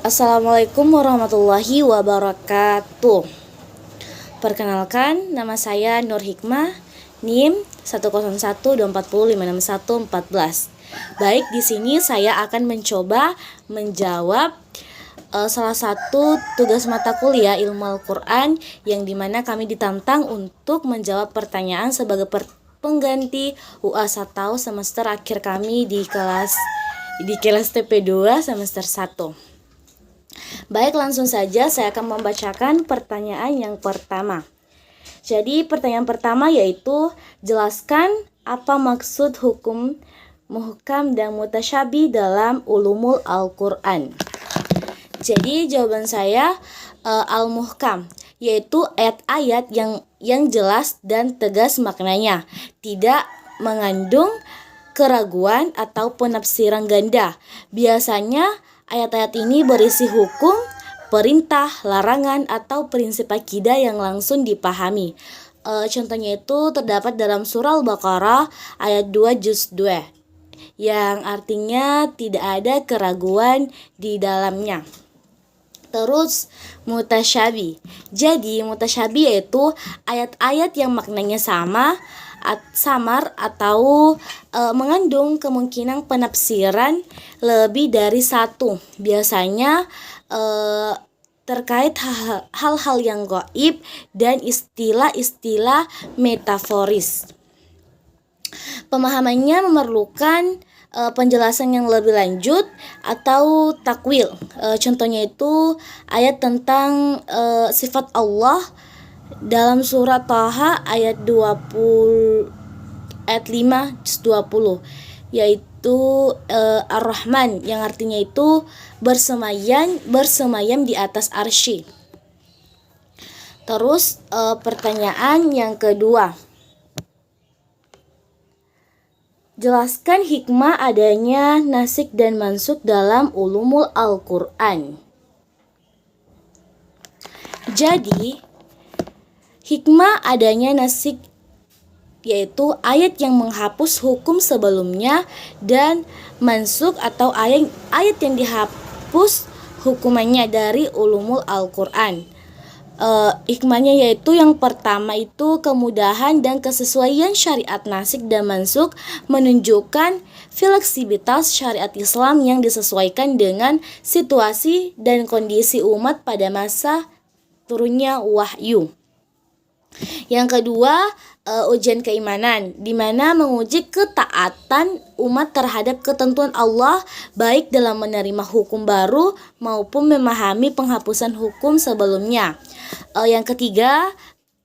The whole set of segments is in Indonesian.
Assalamualaikum warahmatullahi wabarakatuh. Perkenalkan, nama saya Nur Hikmah, NIM 10124056114. Baik, di sini saya akan mencoba menjawab salah satu tugas mata kuliah Ilmu Al-Quran yang dimana kami ditantang untuk menjawab pertanyaan sebagai pengganti UAS atau semester akhir kami di kelas TP2 semester 1. Baik, langsung saja saya akan membacakan pertanyaan yang pertama. Jadi pertanyaan pertama yaitu jelaskan apa maksud hukum muhkam dan mutasyabih dalam ulumul Al-Quran. Jadi jawaban saya al-muhkam yaitu ayat-ayat yang jelas dan tegas maknanya, tidak mengandung keraguan atau penafsiran ganda. Biasanya ayat-ayat ini berisi hukum, perintah, larangan, atau prinsip akidah yang langsung dipahami. Contohnya itu terdapat dalam surah Al-Baqarah ayat 2 juz 2 yang artinya tidak ada keraguan di dalamnya. Terus mutasyabih. Jadi mutasyabih yaitu ayat-ayat yang maknanya samar atau mengandung kemungkinan penafsiran lebih dari satu. Biasanya terkait hal-hal yang gaib dan istilah-istilah metaforis. Pemahamannya memerlukan penjelasan yang lebih lanjut atau takwil. Contohnya itu ayat tentang sifat Allah dalam surat Thaha ayat 20 ayat 5 juz 20 yaitu Ar-Rahman yang artinya itu bersemayam di atas arsy. Terus pertanyaan yang kedua. Jelaskan hikmah adanya nasikh dan mansukh dalam ulumul Al-Quran. Jadi hikmah adanya nasikh yaitu ayat yang menghapus hukum sebelumnya dan mansukh atau ayat yang dihapus hukumannya dari ulumul Al-Quran. Hikmahnya yaitu yang pertama itu kemudahan dan kesesuaian syariat nasikh dan mansukh menunjukkan fleksibilitas syariat Islam yang disesuaikan dengan situasi dan kondisi umat pada masa turunnya wahyu. Yang kedua, ujian keimanan, di mana menguji ketaatan umat terhadap ketentuan Allah baik dalam menerima hukum baru maupun memahami penghapusan hukum sebelumnya. Yang ketiga,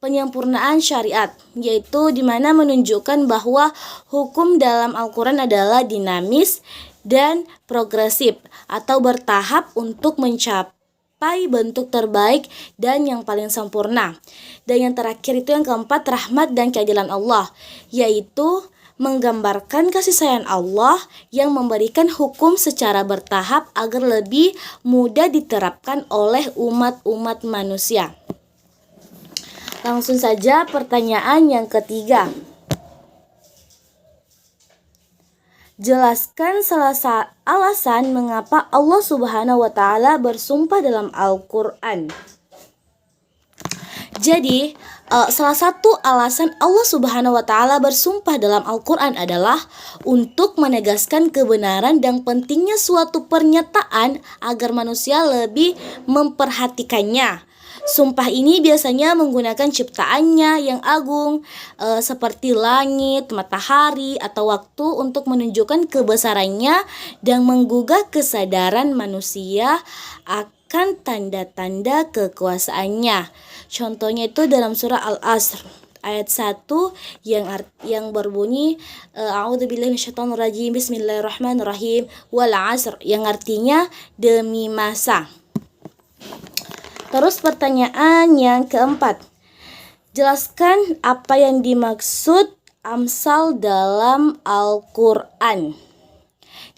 penyempurnaan syariat, yaitu di mana menunjukkan bahwa hukum dalam Al-Quran adalah dinamis dan progresif atau bertahap untuk mencapai bentuk terbaik dan yang paling sempurna. Dan yang terakhir itu yang keempat, rahmat dan keadilan Allah, yaitu menggambarkan kasih sayang Allah yang memberikan hukum secara bertahap agar lebih mudah diterapkan oleh umat-umat manusia. Langsung saja pertanyaan yang ketiga. Jelaskan alasan mengapa Allah Subhanahu wa Ta'ala bersumpah dalam Al-Quran. Jadi, salah satu alasan Allah Subhanahu wa Ta'ala bersumpah dalam Al-Quran adalah untuk menegaskan kebenaran dan pentingnya suatu pernyataan agar manusia lebih memperhatikannya. Sumpah ini biasanya menggunakan ciptaannya yang agung seperti langit, matahari, atau waktu untuk menunjukkan kebesarannya dan menggugah kesadaran manusia akan tanda-tanda kekuasaannya. Contohnya itu dalam surah Al-Asr ayat 1 yang berbunyi A'udzubillahi minasyaitonirrajim Bismillahirrahmanirrahim wal 'asr yang artinya demi masa. Terus pertanyaan yang keempat. Jelaskan apa yang dimaksud amsal dalam Al-Quran.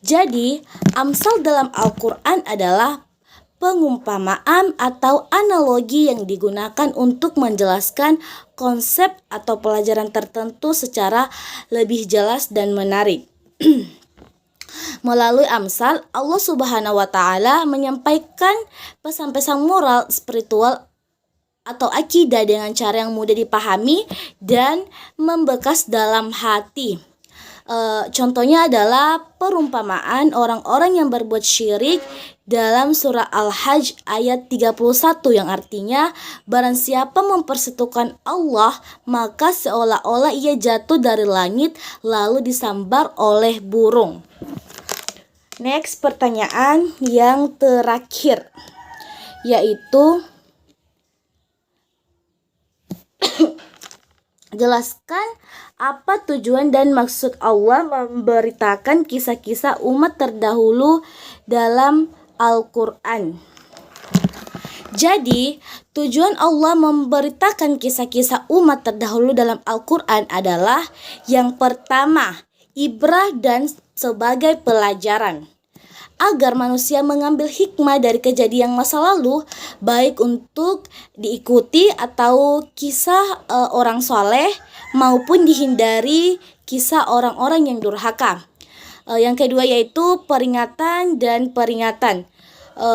Jadi, amsal dalam Al-Quran adalah pengumpamaan atau analogi yang digunakan untuk menjelaskan konsep atau pelajaran tertentu secara lebih jelas dan menarik. Melalui Amsal, Allah Subhanahu wa taala menyampaikan pesan-pesan moral, spiritual atau akidah dengan cara yang mudah dipahami dan membekas dalam hati. Contohnya adalah perumpamaan orang-orang yang berbuat syirik dalam surah Al-Hajj ayat 31 yang artinya barang siapa mempersekutukan Allah maka seolah-olah ia jatuh dari langit lalu disambar oleh burung. Next, pertanyaan yang terakhir yaitu jelaskan apa tujuan dan maksud Allah memberitakan kisah-kisah umat terdahulu dalam Al-Quran. Jadi, tujuan Allah memberitakan kisah-kisah umat terdahulu dalam Al-Quran adalah yang pertama, ibrah dan sebagai pelajaran. Agar manusia mengambil hikmah dari kejadian masa lalu, baik untuk diikuti atau kisah orang soleh maupun dihindari kisah orang-orang yang durhaka. Yang kedua yaitu peringatan dan peringatan,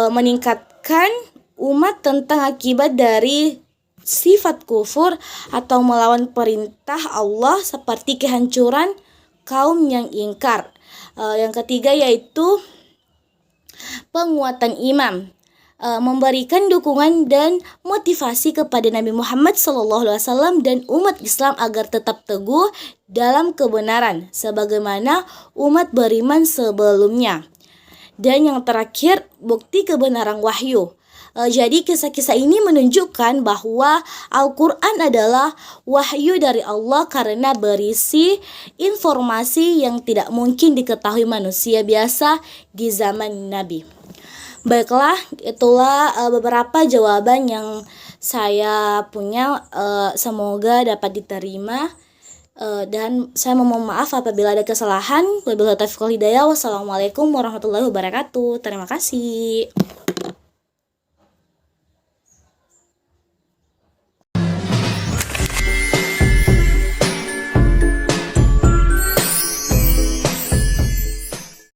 meningkatkan umat tentang akibat dari sifat kufur atau melawan perintah Allah seperti kehancuran kaum yang ingkar. Yang ketiga yaitu penguatan iman, memberikan dukungan dan motivasi kepada Nabi Muhammad SAW dan umat Islam agar tetap teguh dalam kebenaran sebagaimana umat beriman sebelumnya. Dan yang terakhir, bukti kebenaran wahyu. Jadi kisah-kisah ini menunjukkan bahwa Al-Quran adalah wahyu dari Allah karena berisi informasi yang tidak mungkin diketahui manusia biasa di zaman Nabi. Baiklah, itulah beberapa jawaban yang saya punya. Semoga dapat diterima. Dan saya memohon maaf apabila ada kesalahan. Wabillahi taufiq wal hidayah. Wassalamualaikum warahmatullahi wabarakatuh. Terima kasih.